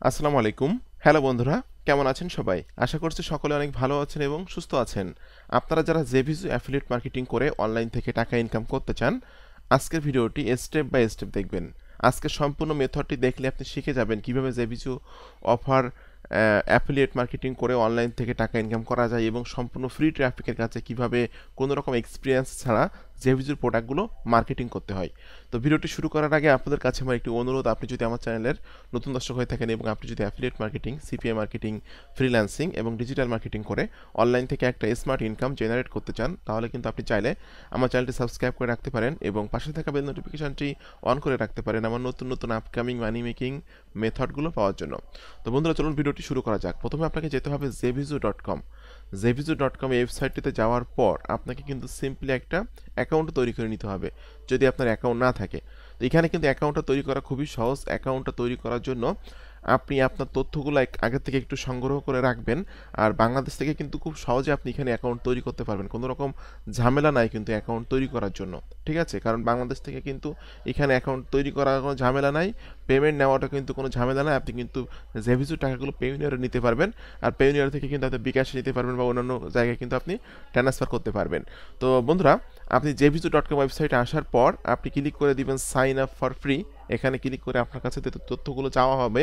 আসসালামু আলাইকুম। হ্যালো বন্ধুরা, কেমন আছেন সবাই? আশা করছি সকলে অনেক ভালো আছেন এবং সুস্থ আছেন। আপনারা যারা জেভিজু অ্যাফিলিয়েট মার্কেটিং করে অনলাইন থেকে টাকা ইনকাম করতে চান, আজকের ভিডিওটি স্টেপ বাই স্টেপ দেখবেন। আজকের সম্পূর্ণ মেথডটি দেখলে আপনি শিখে যাবেন কিভাবে জেভিজু অফার অ্যাফিলিয়েট মার্কেটিং করে অনলাইন থেকে টাকা ইনকাম করা যায় এবং সম্পূর্ণ ফ্রি ট্রাফিকের কাছে কিভাবে কোনো রকম এক্সপিরিয়েন্স ছাড়া জেভিজুর প্রোডাক্টগুলো মার্কেটিং করতে হয়। তো ভিডিওটি শুরু করার আগে আপনাদের কাছে আমার একটি অনুরোধ, আপনি যদি আমার চ্যানেলের নতুন দর্শক হয়ে থাকেন এবং আপনি যদি affiliate marketing, CPA marketing, freelancing এবং ডিজিটাল মার্কেটিং করে অনলাইন থেকে একটা স্মার্ট ইনকাম জেনারেট করতে চান, তাহলে কিন্তু আপনি চাইলে আমার চ্যানেলটি সাবস্ক্রাইব করে রাখতে পারেন এবং পাশে থাকা বেল নোটিফিকেশনটি অন করে রাখতে পারেন আমার নতুন নতুন আপকামিং মানি মেকিং মেথডগুলো পাওয়ার জন্য। তো বন্ধুরা, চলুন ভিডিওটি শুরু করা যাক। প্রথমে আপনাকে যেতে হবে zevizu.com। zevizu.com এই ওয়েবসাইটটিতে যাওয়ার পর আপনাকে কিন্তু সিম্পলি একটা অ্যাকাউন্ট তৈরি করে নিতে হবে যদি আপনার অ্যাকাউন্ট না থাকে। তো এখানে কিন্তু অ্যাকাউন্টটা তৈরি করা খুবই সহজ। অ্যাকাউন্টটা তৈরি করার জন্য আপনি আপনার তথ্যগুলো আগে থেকে একটু সংগ্রহ করে রাখবেন। আর বাংলাদেশ থেকে কিন্তু খুব সহজে আপনি এখানে অ্যাকাউন্ট তৈরি করতে পারবেন, কোনো রকম ঝামেলা নাই কিন্তু অ্যাকাউন্ট তৈরি করার জন্য। ঠিক আছে, কারণ বাংলাদেশ থেকে কিন্তু এখানে অ্যাকাউন্ট তৈরি করার কোনো ঝামেলা নাই, পেমেন্ট নেওয়াটা কিন্তু কোনো ঝামেলা নাই। আপনি কিন্তু জেভিজু টাকাগুলো পেইনিয়ারে নিতে পারবেন, আর পেইনিয়ার থেকে কিন্তু আপনি বিকাশে নিতে পারবেন বা অন্যান্য জায়গায় কিন্তু আপনি ট্রান্সফার করতে পারবেন। তো বন্ধুরা, আপনি zevizu.com ওয়েবসাইটে আসার পর আপনি ক্লিক করে দিবেন সাইন আপ ফর ফ্রি। এখানে ক্লিক করে আপনার কাছে যে তথ্যগুলো চাওয়া হবে,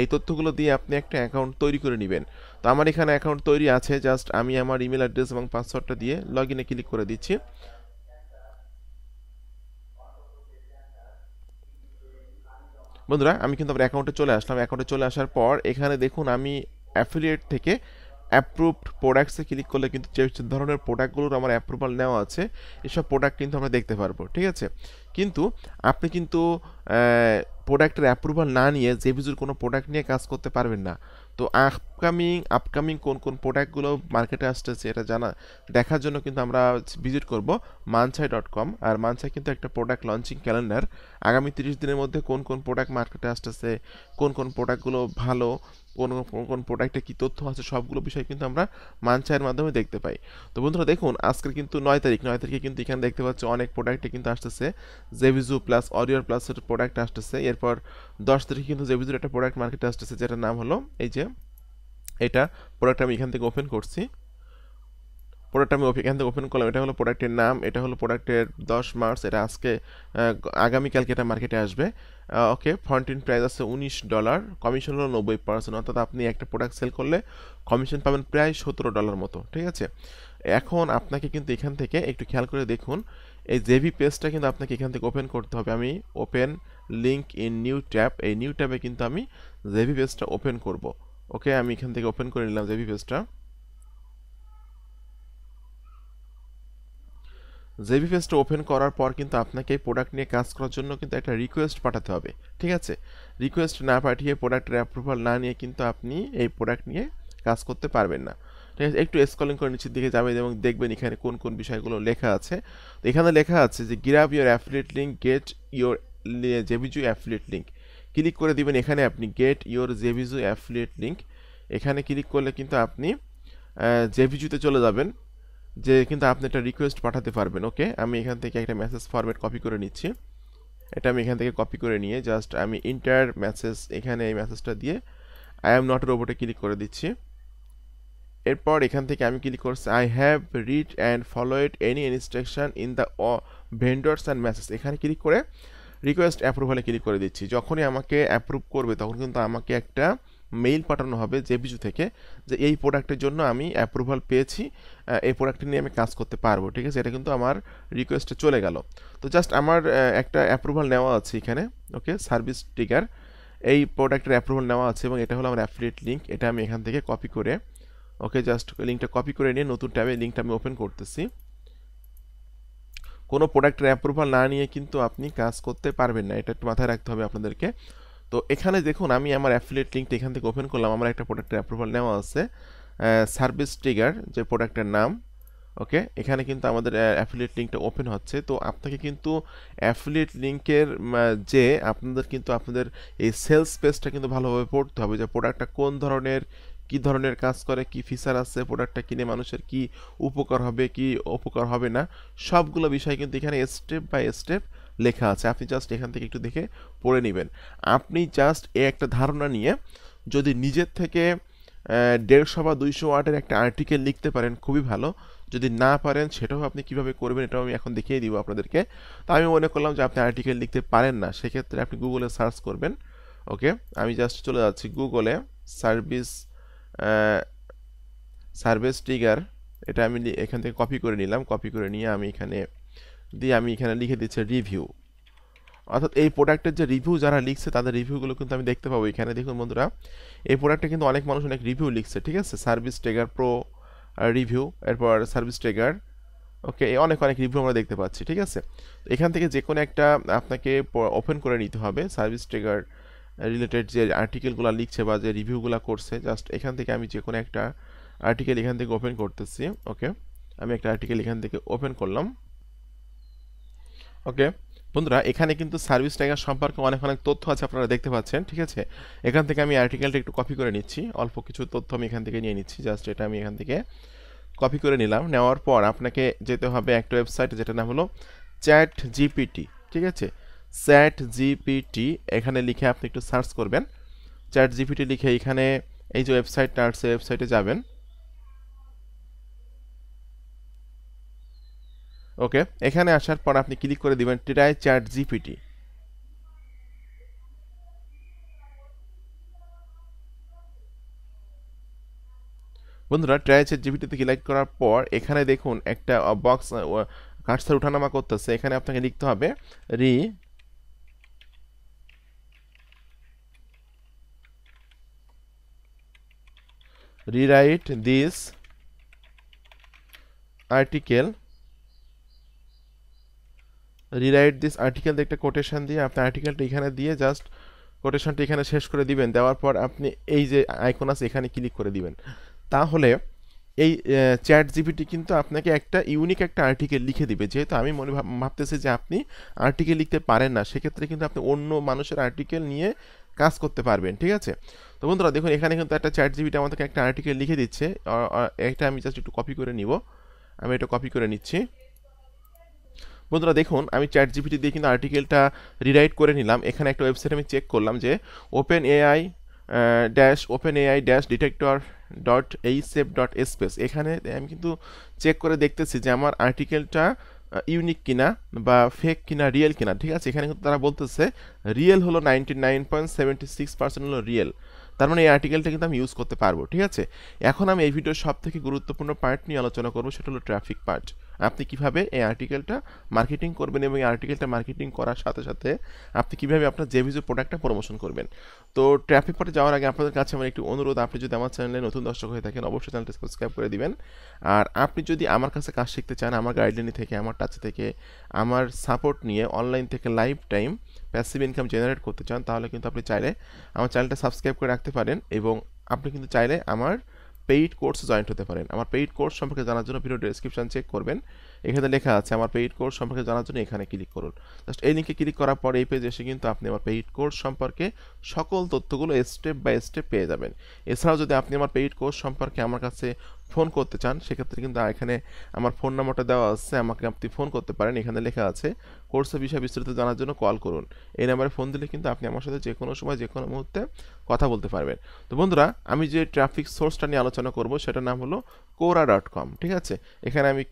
এই তথ্যগুলো দিয়ে আপনি একটা অ্যাকাউন্ট তৈরি করে নেবেন। তো আমার এখানে অ্যাকাউন্ট তৈরি আছে, জাস্ট আমি আমার ইমেল অ্যাড্রেস এবং পাসওয়ার্ডটা দিয়ে লগ ইনে ক্লিক করে দিচ্ছি। বন্ধুরা, আমি কিন্তু আমার অ্যাকাউন্টে চলে আসলাম। অ্যাকাউন্টে চলে আসার পর এখানে দেখুন আমি অ্যাফিলিয়েট থেকে অ্যাপ্রুভড প্রোডাক্টসে ক্লিক করলে কিন্তু যে ধরনের প্রোডাক্টগুলোর আমার অ্যাপ্রুভাল নেওয়া আছে, এসব প্রোডাক্ট কিন্তু আমরা দেখতে পারবো। ঠিক আছে, কিন্তু আপনি কিন্তু প্রোডাক্টের অ্যাপ্রুভাল না নিয়ে জেভিজুর কোনো প্রোডাক্ট নিয়ে কাজ করতে পারবেন না। তো আপকামিং কোন কোন প্রোডাক্টগুলো মার্কেটে আসতেছে এটা দেখার জন্য কিন্তু আমরা ভিজিট করব মানসাই.com। আর মানসাই কিন্তু একটা প্রোডাক্ট লঞ্চিং ক্যালেন্ডার। আগামী 30 দিনের মধ্যে কোন কোন প্রোডাক্ট মার্কেটে আসতেছে, কোন কোন প্রোডাক্টগুলো ভালো, কোন কোন প্রোডাক্টে কী তথ্য আছে, সবগুলো বিষয় কিন্তু আমরা মানসাইয়ের মাধ্যমে দেখতে পাই। তো বন্ধুরা দেখুন, আজকের কিন্তু 9 তারিখে কিন্তু এখানে দেখতে পাচ্ছি অনেক প্রোডাক্টে কিন্তু আসতেছে জেভিজু প্লাস অরিয়র প্লাসের প্রোডাক্ট আসতেছে। এরপর 10 তারিখে কিন্তু জেভিজুর একটা প্রোডাক্ট মার্কেটে আসতেছে, যেটার নাম হলো এই যে এটা প্রোডাক্ট। আমি এখান থেকে ওপেন করছি, প্রোডাক্ট আমি এখান থেকে ওপেন করলাম। এটা হলো প্রোডাক্টের নাম, এটা হলো প্রোডাক্টের 10 মার্চ, এটা আজকে আগামীকালকে এটা মার্কেটে আসবে। ওকে, ফন্টিন প্রাইস আছে $19, কমিশন হলো 90%, অর্থাৎ আপনি একটা প্রোডাক্ট সেল করলে কমিশন পাবেন প্রায় $17 মতো। ঠিক আছে, এখন আপনাকে কিন্তু এখান থেকে একটু খেয়াল করে দেখুন, এই জেভি পেজটা কিন্তু আপনাকে এখান থেকে ওপেন করতে হবে। আমি open link in new tab, এই নিউ ট্যাবে কিন্তু আমি জেভি পেজটা ওপেন করব। ওকে, আমি এখান থেকে ওপেন করে নিলাম জেভি পেজটা। জেবি পেজটা ওপেন করার পর কিন্তু আপনাকে এই প্রোডাক্ট নিয়ে কাজ করার জন্য কিন্তু একটা রিকোয়েস্ট পাঠাতে হবে। ঠিক আছে, রিকোয়েস্ট না পাঠিয়ে প্রোডাক্টের অ্যাপ্রুভাল না নিয়ে কিন্তু আপনি এই প্রোডাক্ট নিয়ে কাজ করতে পারবেন না। ঠিক আছে, একটু স্ক্রলিং করে নিচের দিকে যাবেন এবং দেখবেন এখানে কোন কোন বিষয়গুলো লেখা আছে। তো এখানে লেখা আছে যে grab your affiliate link, get your JVZoo affiliate link. Click করে দিবেন এখানে আপনি get your JVZoo affiliate link. এখানে ক্লিক করলে কিন্তু আপনি জেভিজুতে চলে যাবেন, যে কিন্তু আপনি একটা রিকোয়েস্ট পাঠাতে পারবেন। ওকে, আমি এখান থেকে একটা মেসেজ ফরম্যাট কপি করে নিচ্ছি। এটা আমি এখান থেকে কপি করে নিয়ে জাস্ট আমি ইন্টার মেসেজ, এখানে এই মেসেজটা দিয়ে আই অ্যাম নট রোবটে ক্লিক করে দিচ্ছি। এরপর এখান থেকে আমি ক্লিক করছি I have read and followed any instruction in the vendors and message, এখানে ক্লিক করে রিকোয়েস্ট অ্যাপ্রুভালে ক্লিক করে দিচ্ছি। যখনই আমাকে অ্যাপ্রুভ করবে তখন কিন্তু আমাকে একটা মেইল পাঠানো হবে জেভিজু থেকে যে এই প্রোডাক্টের জন্য আমি অ্যাপ্রুভাল পেয়েছি, এই প্রোডাক্টটি নিয়ে আমি কাজ করতে পারবো। ঠিক আছে, এটা কিন্তু আমার রিকোয়েস্টে চলে গেল। তো জাস্ট আমার একটা অ্যাপ্রুভাল নেওয়া আছে এখানে। ওকে, সার্ভিস ট্রিগার, এই প্রোডাক্টের অ্যাপ্রুভাল নেওয়া আছে এবং এটা হলো আমার অ্যাফিলিয়েট লিঙ্ক। এটা আমি এখান থেকে কপি করে, ওকে, জাস্ট লিঙ্কটা কপি করে নিয়ে নতুন ট্যাবে লিঙ্কটা আমি ওপেন করতেছি। কোনো প্রোডাক্টের অ্যাপ্রুভাল না নিয়ে কিন্তু আপনি কাজ করতে পারবেন না, এটা একটু মাথায় রাখতে হবে আপনাদেরকে। তো এখানে দেখুন আমি আমার অ্যাফিলিয়েট লিঙ্কটা এখান থেকে ওপেন করলাম, আমার একটা প্রোডাক্টের অ্যাপ্রুভাল নেওয়া আছে, সার্ভিস ট্রিগার যে প্রোডাক্টের নাম। ওকে, এখানে কিন্তু আমাদের অ্যাফিলিয়েট লিঙ্কটা ওপেন হচ্ছে। তো আপনাকে কিন্তু অ্যাফিলিয়েট লিঙ্কের যে আপনাদের কিন্তু আপনাদের এই সেলস পেজটা কিন্তু ভালোভাবে পড়তে হবে, যে প্রোডাক্টটা কোন ধরনের, কি ধরনের কাজ করে, কি ফিচার আছে, প্রোডাক্টটা কিনে মানুষের কি উপকার হবে, কি উপকার হবে না, সবগুলো বিষয় কিন্তু এখানে স্টেপ বাই স্টেপ লেখা আছে। আপনি জাস্ট এখান থেকে একটু দেখে পড়ে নেবেন। আপনি জাস্ট একটা ধারণা নিয়ে যদি নিজের থেকে 150 বা 200 ওয়ার্ডের একটা আর্টিকেল লিখতে পারেন খুবই ভালো। যদি না পারেন সেটাও আপনি কিভাবে করবেন এটাও আমি এখন দেখিয়ে দিব আপনাদেরকে। তো আমি মনে করলাম যে আপনি আর্টিকেল লিখতে পারেন না, সেক্ষেত্রে আপনি গুগলে সার্চ করবেন। ওকে, আমি জাস্ট চলে যাচ্ছি গুগলে, সার্ভিস ট্রিগার, এটা আমি এখান থেকে কপি করে নিলাম। কপি করে নিয়ে আমি এখানে লিখে দিচ্ছি রিভিউ। অর্থাৎ এই প্রোডাক্টের যে রিভিউ যারা লিখছে তাদের রিভিউগুলো কিন্তু আমি দেখতে পাবো এখানে। দেখুন বন্ধুরা, এই প্রোডাক্টে কিন্তু অনেক মানুষ অনেক রিভিউ লিখছে, ঠিক আছে। সার্ভিস ট্রিগার প্রো রিভিউ, এরপর সার্ভিস ট্রিগার, ওকে, অনেক রিভিউ আমরা দেখতে পাচ্ছি, ঠিক আছে। এখান থেকে যে কোনো একটা আপনাকে ওপেন করে নিতে হবে। সার্ভিস ট্রিগার রিলেটেড যে আর্টিকেলগুলো লিখছে বা যে রিভিউগুলো করছে, জাস্ট এখান থেকে আমি যে কোনো একটা আর্টিকেল এখান থেকে ওপেন করতেছি। ওকে, আমি একটা আর্টিকেল এখান থেকে ওপেন করলাম। ওকে বন্ধুরা, এখানে কিন্তু সার্ভিস ট্যাগার সম্পর্কে অনেক তথ্য আছে, আপনারা দেখতে পাচ্ছেন, ঠিক আছে। এখান থেকে আমি আর্টিকেলটা একটু কপি করে নিচ্ছি, অল্প কিছু তথ্য আমি এখান থেকে নিয়ে নিচ্ছি। জাস্ট এটা আমি এখান থেকে কপি করে নিলাম। নেওয়ার পর আপনাকে যেতে হবে একটা ওয়েবসাইট, যেটার নাম হলো চ্যাট জিপিটি, ঠিক আছে। চ্যাট জিপিটি এখানে লিখে আপনি একটু সার্চ করবেন। চ্যাট জিপিটি লিখে এখানে এই যে ওয়েবসাইটটা আছে, ওয়েবসাইটে যাবেন। ওকে, এখানে আসার পর আপনি ক্লিক করে দিবেন ট্রাই চ্যাট জিপিটি। বন্ধুরা, ট্রাই চ্যাট জিপিটিতে ক্লিক করার পর এখানে দেখুন একটা বক্স কার্সার ওঠানামা করতেছে। এখানে আপনাকে লিখতে হবে রিরাইট দিস আর্টিকেল, একটা কোটেশন দিয়ে আপনি আর্টিকেলটা এখানে দিয়ে জাস্ট কোটেশনটা এখানে শেষ করে দিবেন। দেওয়ার পর আপনি এই যে আইকন আছে এখানে ক্লিক করে দিবেন। তাহলে এই চ্যাট জিপিটি কিন্তু আপনাকে একটা ইউনিক একটা আর্টিকেল লিখে দিবে। যেহেতু আমি ভাবতেছি যে আপনি আর্টিকেল লিখতে পারেন না, সেক্ষেত্রে কিন্তু আপনি অন্য মানুষের আর্টিকেল নিয়ে কাজ করতে পারবেন, ঠিক আছে। তো বন্ধুরা দেখুন, এখানে কিন্তু একটা চ্যাট জিপিটি আমাদেরকে একটা আর্টিকেল লিখে দিচ্ছে। এটা আমি জাস্ট একটু কপি করে নিব। আমি এটা কপি করে নিচ্ছি। বন্ধুরা দেখুন, আমি চ্যাট জিপিটি দিয়ে কিন্তু আর্টিকেলটা রিরাইট করে নিলাম। এখানে একটা ওয়েবসাইট আমি চেক করলাম যে openai-detector.hsep.space, এখানে আমি কিন্তু চেক করে দেখতেছি যে আমার আর্টিকেলটা ইউনিক কিনা বা ফেক কিনা, রিয়েল কিনা, ঠিক আছে। এখানে কিন্তু তারা বলতেছে রিয়েল হলো 99.76% হলো রিয়েল। তার মানে এই আর্টিকেলটা কিন্তু আমি ইউজ করতে পারবো, ঠিক আছে। এখন আমি এই ভিডিওর সব থেকে গুরুত্বপূর্ণ পার্ট নিয়ে আলোচনা করবো, সেটা হলো ট্রাফিক পার্ট। আপনি কিভাবে এই আর্টিকেলটা মার্কেটিং করবেন এবং এই আর্টিকেলটা মার্কেটিং করার সাথে সাথে আপনি কিভাবে আপনার জেভিজো প্রোডাক্টটা প্রমোশন করবেন। তো ট্রাফিক পার্টে যাওয়ার আগে আপনাদের কাছে আমার একটু অনুরোধ, আপনি যদি আমার চ্যানেলে নতুন দর্শক হয়ে থাকেন অবশ্যই চ্যানেলটা সাবস্ক্রাইব করে দিবেন। আর আপনি যদি আমার কাছে কাজ শিখতে চান, আমার গাইডলাইন থেকে, আমার টাচ থেকে, আমার সাপোর্ট নিয়ে অনলাইন থেকে life time passive income generate করতে চান, তাহলে কিন্তু আপনি চাইলে আমার চ্যানেলটা সাবস্ক্রাইব করে রাখতে পারেন এবং আপনি কিন্তু চাইলে আমার পেইড কোর্সে জয়েন্ট হতে পারেন। আমার পেইড কোর্স সম্পর্কে জানার জন্য ভিডিও ডেসক্রিপশন চেক করবেন, এখানে লেখা আছে আমার পেইড কোর্স সম্পর্কে জানার জন্য এখানে ক্লিক করুন। জাস্ট এই লিঙ্কে ক্লিক করার পর এই পেজে এসে কিন্তু আপনি আমার পেইড কোর্স সম্পর্কে সকল তথ্যগুলো স্টেপ বাই স্টেপ পেয়ে যাবেন। এছাড়াও যদি আপনি আমার পেইড কোর্স সম্পর্কে আমার কাছে ফোন করতে চান, সেক্ষেত্রে কিন্তু এখানে আমার ফোন নাম্বারটা দেওয়া আছে, আমাকে আপনি ফোন করতে পারেন। এখানে লেখা আছে কোর্সের বিষয়ে বিস্তারিত জানার জন্য কল করুন। এই নাম্বারে ফোন দিলে কিন্তু আপনি আমার সাথে যে কোনো সময় যে কোনো মুহূর্তে কথা বলতে পারবেন। তো বন্ধুরা, আমি যে ট্রাফিক সোর্সটা নিয়ে আলোচনা করব সেটার নাম হলো quora.com, ঠিক আছে। এখানে আমি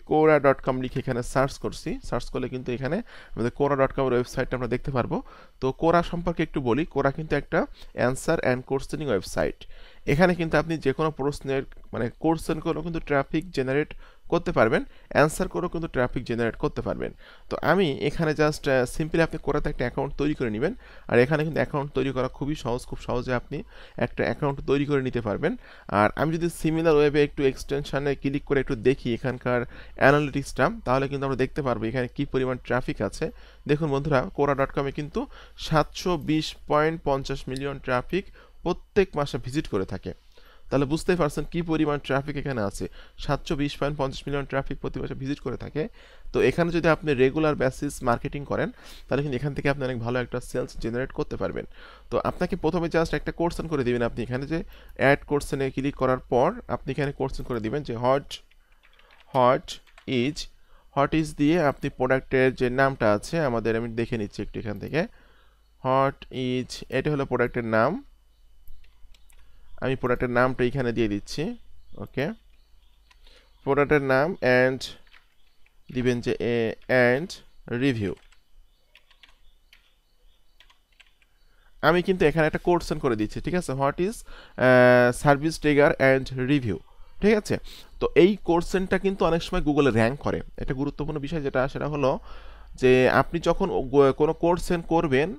quora.com লিখে এখানে সার্চ করছি। সার্চ করলে কিন্তু এখানে আমাদের quora.com এর ওয়েবসাইটটা আমরা দেখতে পারবো। তো কোরা সম্পর্কে একটু বলি। কোরা কিন্তু একটা অ্যান্সার অ্যান্ড কোশ্চেনিং ওয়েবসাইট। এখানে কিন্তু আপনি যে কোনো প্রশ্নের কোশ্চেন করেও কিন্তু ট্রাফিক জেনারেট করতে পারবেন, অ্যান্সার করেও কিন্তু ট্রাফিক জেনারেট করতে পারবেন। তো আমি এখানে জাস্ট সিম্পলি আপনি কোরাতে একটা অ্যাকাউন্ট তৈরি করে নেবেন। আর এখানে কিন্তু অ্যাকাউন্ট তৈরি করা খুবই সহজ, খুব সহজে আপনি একটা অ্যাকাউন্ট তৈরি করে নিতে পারবেন। আর আমি যদি সিমিলার ওয়েবে একটু এক্সটেনশানে ক্লিক করে একটু দেখি এখানকার অ্যানালিটিক্সটা, তাহলে কিন্তু আমরা দেখতে পারবো এখানে কী পরিমাণ ট্রাফিক আছে। দেখুন বন্ধুরা, quora.com-এ কিন্তু 720.50 মিলিয়ন ট্রাফিক প্রত্যেক মাসে ভিজিট করে থাকে। তাহলে বুঝতেই পারছেন কী পরিমাণ ট্রাফিক এখানে আছে। 720.50 মিলিয়ন ট্রাফিক প্রতি মাসে ভিজিট করে থাকে। তো এখানে যদি আপনি রেগুলার বেসিস মার্কেটিং করেন, তাহলে কিন্তু এখান থেকে আপনি অনেক ভালো একটা সেলস জেনারেট করতে পারবেন। তো আপনাকে প্রথমে জাস্ট একটা কোশ্চেন করে দিবেন। আপনি এখানে যে অ্যাড কোশ্চেনে ক্লিক করার পর আপনি এখানে কোশ্চেন করে দিবেন যে হোয়াট ইজ দিয়ে আপনি প্রোডাক্টের যে নামটা আছে আমাদের, আমি দেখে নিচ্ছি একটু এখান থেকে। হোয়াট ইজ, এটা হলো প্রোডাক্টের নাম। আমি প্রোডাক্টের নামটা এখানে দিয়ে দিচ্ছি। ওকে, প্রোডাক্টের নাম অ্যান্ড দিবেন যে অ্যান্ড রিভিউ। আমি কিন্তু এখানে একটা কোর্সেন করে দিচ্ছি, ঠিক আছে, what is service trigger and review, ঠিক আছে। তো এই কোর্সেনটা কিন্তু অনেক সময় গুগলে র্যাঙ্ক করে। এটা গুরুত্বপূর্ণ বিষয় যেটা, সেটা হলো যে আপনি যখন কোনো কোর্সেন করবেন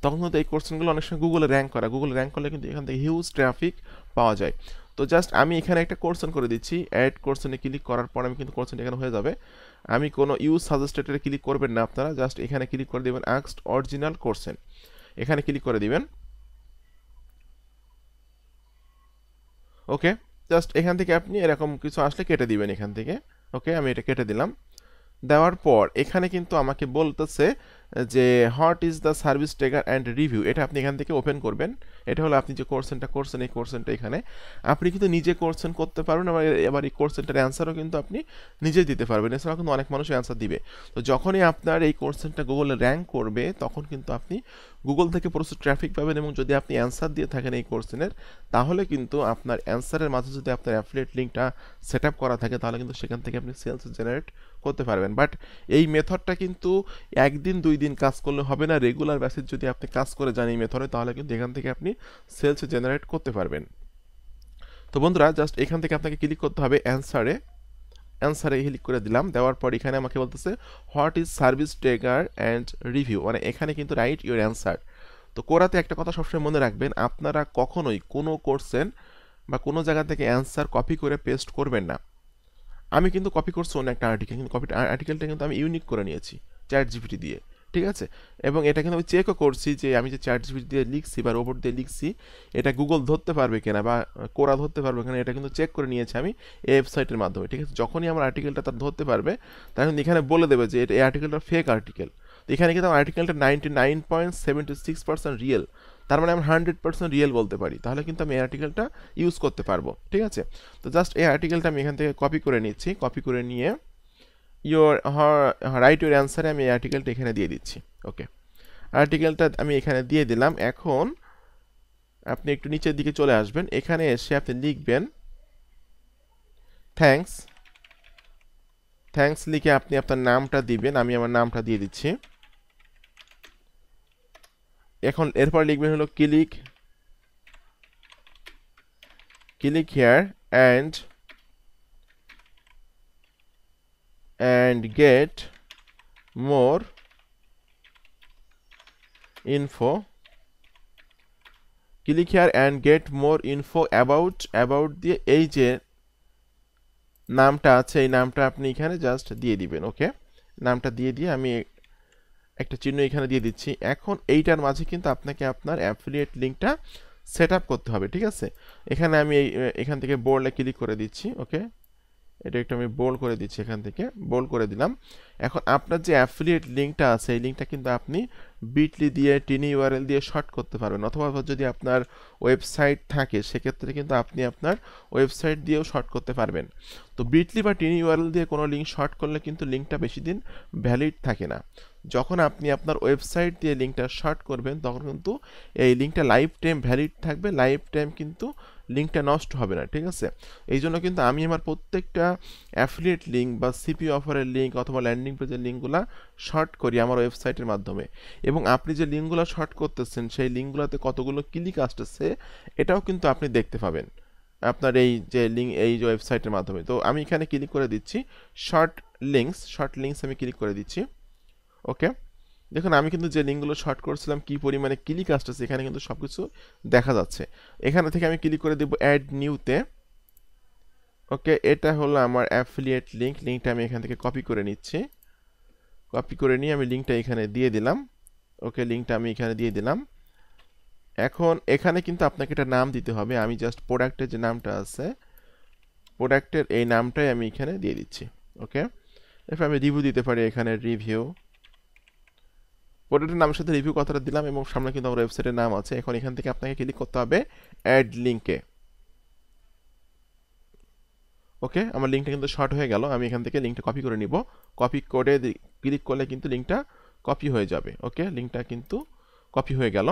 তখন কিন্তু এই কোর্সেনগুলো অনেক সময় গুগলে র্যাঙ্ক করে। গুগলে র্যাঙ্ক করলে কিন্তু এখান থেকে হিউজ ট্রাফিক পাওয়া যায়। তো জাস্ট আমি এখানে একটা কোর্সেন করে দিচ্ছি, অ্যাড কোর্সেনে ক্লিক করার পর আমি কিন্তু কোর্সেন এখানে হয়ে যাবে। আমি কোনো ইউজ সাজেস্টেডে ক্লিক করবেন না আপনারা, জাস্ট এখানে ক্লিক করে দেবেন আস্কড অরিজিনাল কোর্সেন, এখানে ক্লিক করে দিবেন। ওকে, জাস্ট এখান থেকে আপনি এরকম কিছু আসলে কেটে দিবেন এখান থেকে। ওকে, আমি এটা কেটে দিলাম। দেওয়ার পর এখানে কিন্তু আমাকে বলতেছে যে what is the service trigger and review, এটা আপনি এখান থেকে ওপেন করবেন। এটা হলো আপনি যে কোর্সেনটা করছেন, এই কোর্সেনটা এখানে আপনি কিন্তু নিজে কোর্সেন করতে পারবেন। এবার এই কোর্সেনটার অ্যান্সারও কিন্তু আপনি নিজে দিতে পারবেন, এছাড়াও কিন্তু অনেক মানুষ অ্যান্সার দিবে। তো যখনই আপনার এই কোর্সেনটা গুগলে র্যাঙ্ক করবে তখন কিন্তু আপনি গুগল থেকে প্রচুর ট্রাফিক পাবেন, এবং যদি আপনি অ্যান্সার দিয়ে থাকেন এই কোর্সেনের, তাহলে কিন্তু আপনার অ্যান্সারের মাঝে যদি আপনার অ্যাফিলিয়েট লিঙ্কটা সেট আপ করা থাকে তাহলে কিন্তু সেখান থেকে আপনি সেলস জেনারেট করতে পারবেন। বাট এই মেথডটা কিন্তু একদিন 2 দিন কাজ করলে হবে না, রেগুলার বেসিস যদি আপনি কাজ করে যান এই মেথডে তাহলে কিন্তু এখান থেকে আপনি সেলস জেনারেট করতে পারবেন। তো বন্ধুরা, জাস্ট এখান থেকে আপনাকে ক্লিক করতে হবে অ্যান্সারে ক্লিক করে দিলাম। দেওয়ার পর এখানে আমাকে বলতেছে what is service trigger and review, মানে এখানে কিন্তু রাইট ইউর অ্যান্সার। তো কোরাতে একটা কথা সবসময় মনে রাখবেন, আপনারা কখনোই কোনো কোর্সেন বা কোনো জায়গা থেকে অ্যান্সার কপি করে পেস্ট করবেন না। আমি কিন্তু কপি করছি অন্য একটা আর্টিকেল, কিন্তু আর্টিকেলটা কিন্তু আমি ইউনিক করে নিয়েছি চ্যাট জিপিটি দিয়ে, ঠিক আছে। এবং এটা কিন্তু আমি চেকও করছি যে আমি যে চ্যাট জিপিটি দিয়ে লিখছি বা রোবট দিয়ে লিখছি এটা গুগল ধরতে পারবে কিনা বা কোরা ধরতে পারবে কিনা, এটা কিন্তু চেক করে নিয়েছি আমি এই ওয়েবসাইটের মাধ্যমে, ঠিক আছে। যখনই আমার আর্টিকেলটা তার ধরতে পারবে তখন এখানে বলে দেবে যে এই আর্টিকেলটা ফেক আর্টিকেল। তো এখানে কিন্তু আমার আর্টিকেলটা 99.76% রিয়েল, তার মানে আমি 100% রিয়েল বলতে পারি, তাহলে কিন্তু আমি এই আর্টিকেলটা ইউজ করতে পারবো, ঠিক আছে। তো জাস্ট এই আর্টিকেলটা আমি এখান থেকে কপি করে নিচ্ছি, কপি করে নিয়ে রাইট ইউর অ্যান্সারে আমি এই আর্টিকেলটা এখানে দিয়ে দিচ্ছি। ওকে, আর্টিকেলটা আমি এখানে দিয়ে দিলাম। এখন আপনি একটু নিচের দিকে চলে আসবেন, এখানে এসে আপনি লিখবেন থ্যাঙ্কস লিখে আপনি আপনার নামটা দিবেন, আমি আমার নামটা দিয়ে দিচ্ছি। এখন এরপর লিখবেন হলো click here and get more info, click here and get more info about দিয়ে এই যে নামটা আছে এই নামটা আপনি এখানে জাস্ট দিয়ে দিবেন। ওকে, নামটা দিয়ে আমি একটা চিহ্ন এখানে দিয়ে দিচ্ছি। এখন এইটার মাঝে কিন্তু আপনাকে আপনার অ্যাফিলিয়েট লিঙ্কটা সেট আপ করতে হবে, ঠিক আছে। এখানে আমি এখান থেকে বোল্ডে ক্লিক করে দিচ্ছি। ওকে, এটা একটু আমি বোল্ড করে দিচ্ছি, এখান থেকে বোল্ড করে দিলাম। এখন আপনার যে অ্যাফিলিয়েট লিঙ্কটা আছে এই লিঙ্কটা কিন্তু আপনি বিটলি দিয়ে টিনি ইউআরএল দিয়ে শর্ট করতে পারবেন, অথবা যদি আপনার ওয়েবসাইট থাকে সেক্ষেত্রে কিন্তু আপনি আপনার ওয়েবসাইট দিয়েও শর্ট করতে পারবেন। তো বিটলি বা টিনি ইউআরএল দিয়ে কোনো লিঙ্ক শর্ট করলে কিন্তু লিঙ্কটা বেশি দিন ভ্যালিড থাকে না। যখন আপনি আপনার ওয়েবসাইট দিয়ে লিঙ্কটা শর্ট করবেন তখন কিন্তু এই লিঙ্কটা লাইফ টাইম ভ্যালিড থাকবে, লাইফ টাইম কিন্তু লিঙ্কটা নষ্ট হবে না, ঠিক আছে। এই জন্য কিন্তু আমি আমার প্রত্যেকটা অ্যাফিলিয়েট লিঙ্ক বা সিপি অফারের লিঙ্ক অথবা ল্যান্ডিং পেজের লিঙ্কগুলো শর্ট করি আমার ওয়েবসাইটের মাধ্যমে। এবং আপনি যে লিঙ্কগুলো শর্ট করতেছেন সেই লিঙ্কগুলোতে কতগুলো ক্লিক আসতেছে এটাও কিন্তু আপনি দেখতে পাবেন আপনার এই যে লিঙ্ক এই যে ওয়েবসাইটের মাধ্যমে। তো আমি এখানে ক্লিক করে দিচ্ছি শর্ট লিঙ্কস আমি ক্লিক করে দিচ্ছি। ওকে, দেখুন আমি কিন্তু যে লিঙ্কগুলো শর্ট করছিলাম কি পরিমাণে ক্লিক আসতেছে এখানে কিন্তু সব কিছু দেখা যাচ্ছে। এখানে থেকে আমি ক্লিক করে দেবো অ্যাড নিউতে। ওকে, এটা হলো আমার অ্যাফিলিয়েট লিঙ্কটা আমি এখান থেকে কপি করে নিচ্ছি। কপি করে নিয়ে আমি লিঙ্কটা এখানে দিয়ে দিলাম। ওকে, লিঙ্কটা আমি এখানে দিয়ে দিলাম। এখন এখানে কিন্তু আপনাকে একটা নাম দিতে হবে, আমি জাস্ট প্রোডাক্টের যে নামটা আছে প্রোডাক্টের এই নামটাই আমি এখানে দিয়ে দিচ্ছি। ওকে, এরপর আমি রিভিউ দিতে পারি, এখানে রিভিউ প্রোডাক্টের নামের সাথে রিভিউ কথাটা দিলাম এবং সামনে কিন্তু আমার ওয়েবসাইটের নাম আছে। এখন এখান থেকে আপনাকে ক্লিক করতে হবে অ্যাড লিঙ্কে। ওকে, আমার লিঙ্কটা কিন্তু শর্ট হয়ে গেল, আমি এখান থেকে লিঙ্কটা কপি করে নিব। কপি করে ক্লিক করলে কিন্তু লিঙ্কটা কপি হয়ে যাবে। ওকে, লিঙ্কটা কিন্তু কপি হয়ে গেল।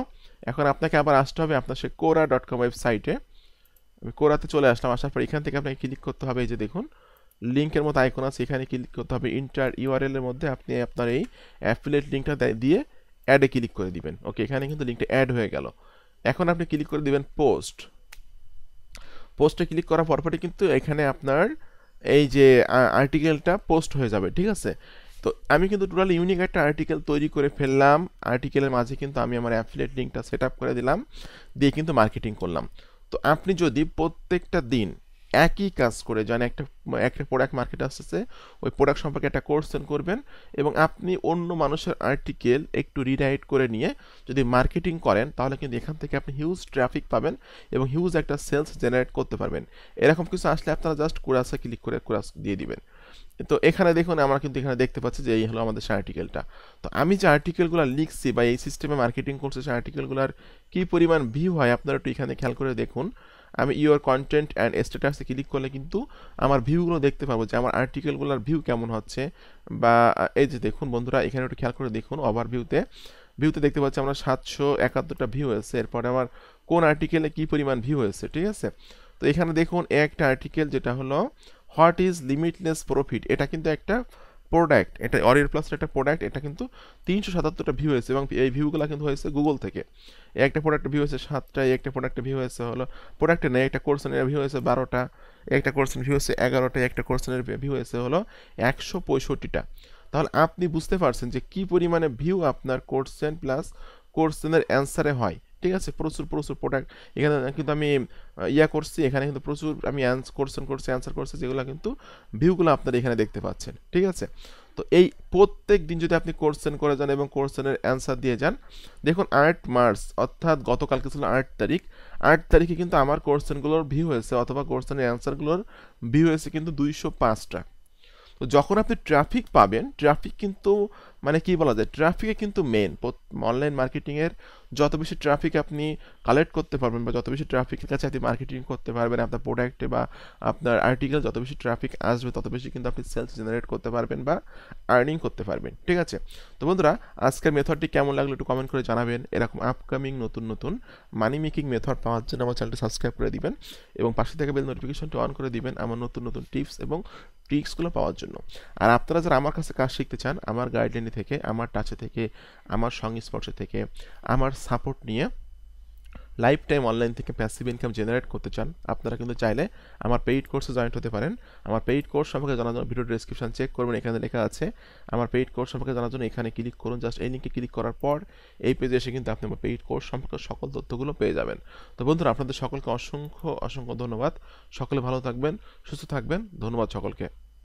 এখন আপনাকে আবার আসতে হবে আপনার সেই কোরা.com ওয়েবসাইটে। আমি কোরাতে চলে আসলাম, আসার পর এখান থেকে আপনাকে ক্লিক করতে হবে, এই যে দেখুন লিঙ্কের মতো আইকন আছে, এখানে ক্লিক করতে হবে। ইন্টার ইউআরএল এর মধ্যে আপনি আপনার এই অ্যাফিলিয়েট লিঙ্কটা দিয়ে অ্যাডে ক্লিক করে দিবেন। ওকে, এখানে কিন্তু লিঙ্কটা অ্যাড হয়ে গেল। এখন আপনি ক্লিক করে দিবেন পোস্টে ক্লিক করার পরপরই কিন্তু এখানে আপনার এই যে আর্টিকেলটা পোস্ট হয়ে যাবে, ঠিক আছে। তো আমি কিন্তু টোটালি ইউনিক একটা আর্টিকেল তৈরি করে ফেললাম। আর্টিকেলের মাঝে কিন্তু আমি আমার অ্যাফিলিয়েট লিঙ্কটা সেট আপ করে দিলাম, দিয়ে কিন্তু মার্কেটিং করলাম। তো আপনি যদি প্রত্যেকটা দিন একই কাজ করে যান, একটা একটা প্রোডাক্ট মার্কেট আসতেছে, ওই প্রোডাক্ট সম্পর্কে একটা কোর্সেন করবেন এবং আপনি অন্য মানুষের আর্টিকেল একটু রিরাইট করে নিয়ে যদি মার্কেটিং করেন, তাহলে কিন্তু এখান থেকে আপনি হিউজ ট্রাফিক পাবেন এবং হিউজ একটা সেলস জেনারেট করতে পারবেন। এরকম কিছু আসলে আপনারা জাস্ট কোরাসে ক্লিক করে কোরাস দিয়ে দিবেন। তো এখানে দেখুন আমরা কিন্তু এখানে দেখতে পাচ্ছি যে এই হলো আমাদের সেই আর্টিকেলটা। তো আমি যে আর্টিকেলগুলো লিখছি বা এই সিস্টেমে মার্কেটিং করছি, সেই আর্টিকেলগুলোর কী পরিমাণ ভিউ হয় আপনারা একটু এখানে খেয়াল করে দেখুন। আমি ইওর কন্টেন্ট অ্যান্ড স্ট্যাটাসে ক্লিক করলে কিন্তু আমার ভিউগুলো দেখতে পাবো যে আমার আর্টিকেলগুলোর ভিউ কেমন হচ্ছে। বা এই যে দেখুন বন্ধুরা, এখানে একটু খেয়াল করে দেখুন, ভিউতে দেখতে পাচ্ছি আমরা 771টা ভিউ হয়েছে। এরপরে আমার কোন আর্টিকেলে কী পরিমাণ ভিউ হয়েছে, ঠিক আছে। তো এখানে দেখুন একটা আর্টিকেল যেটা হলো হোয়াট ইজ লিমিটলেস প্রফিট, এটা কিন্তু একটা প্রোডাক্ট, এটা অরিয়ার প্লাসের একটা প্রোডাক্ট, এটা কিন্তু 377টা ভিউ হয়েছে এবং এই ভিউগুলো কিন্তু হয়েছে গুগল থেকে। একটা প্রোডাক্টের ভিউ হয়েছে 7টা, একটা প্রোডাক্টের ভিউ হয়েছে হলো প্রোডাক্টে নেই, একটা কোর্সের ভিউ হয়েছে 12টা, একটা কোর্সের ভিউ হয়েছে 11টা, একটা কোর্সের ভিউ হয়েছে হলো 165টা। তাহলে আপনি বুঝতে পারছেন যে কি পরিমাণে ভিউ আপনার কোর্সেন প্লাস কোর্সেনের অ্যান্সারে হয়, ঠিক আছে। প্রচুর প্রোডাক্ট এখানে কিন্তু আমি করছি, এখানে কিন্তু প্রচুর আমি কোশ্চেন করছি, অ্যান্সার করছি, যেগুলো কিন্তু ভিউগুলো আপনারা এখানে দেখতে পাচ্ছেন, ঠিক আছে। তো এই প্রত্যেক দিন যদি আপনি কোশ্চেন করে যান এবং কোশ্চেনের অ্যান্সার দিয়ে যান, দেখুন 8 মার্চ অর্থাৎ গতকালকে ছিল 8 তারিখে কিন্তু আমার কোশ্চেনগুলোর ভিউ হয়েছে অথবা কোশ্চেনের অ্যান্সারগুলোর ভিউ হয়েছে কিন্তু 205টা। তো যখন আপনি ট্রাফিক পাবেন, ট্রাফিক কিন্তু মানে কি বলা যায়, ট্রাফিকে কিন্তু মেন অনলাইন মার্কেটিংয়ের যত বেশি ট্রাফিক আপনি কালেক্ট করতে পারবেন বা যত বেশি ট্রাফিকের কাছে আপনি মার্কেটিং করতে পারবেন আপনার প্রোডাক্টে বা আপনার আর্টিকেল, যত বেশি ট্রাফিক আসবে তত বেশি কিন্তু আপনি সেলস জেনারেট করতে পারবেন বা আর্নিং করতে পারবেন, ঠিক আছে। তো বন্ধুরা, আজকের মেথডটি কেমন লাগলো একটু কমেন্ট করে জানাবেন। এরকম আপকামিং নতুন মানি মেকিং মেথড পাওয়ার জন্য আমার চ্যানেলটি সাবস্ক্রাইব করে দিবেন এবং পাশে থেকে বেল নোটিফিকেশনটি অন করে দিবেন আমার নতুন টিপস এবং ট্রিক্সগুলো পাওয়ার জন্য। আর আপনারা যারা আমার কাছে কাজ শিখতে চান, আমার গাইডলাইনে থেকে, আমার টাচে থেকে, আমার সংস্পর্শে থেকে, আমার সাপোর্ট নিয়ে লাইফ টাইম অনলাইন থেকে প্যাসিভ ইনকাম জেনারেট করতে চান, আপনারা কিন্তু চাইলে আমার পেইড কোর্সে জয়েন হতে পারেন। আমার পেইড কোর্স সম্পর্কে জানার জন্য ভিডিও ডেসক্রিপশন চেক করবেন, এখানে লেখা আছে। আমার পেইড কোর্স সম্পর্কে জানার জন্য এখানে ক্লিক করুন, জাস্ট এই লিঙ্কে ক্লিক করার পর এই পেজে এসে কিন্তু আপনি আমার পেইড কোর্স সম্পর্কে সকল তথ্যগুলো পেয়ে যাবেন। তো বন্ধুরা, আপনাদের সকলকে অসংখ্য ধন্যবাদ। সকলে ভালো থাকবেন, সুস্থ থাকবেন। ধন্যবাদ সকলকে।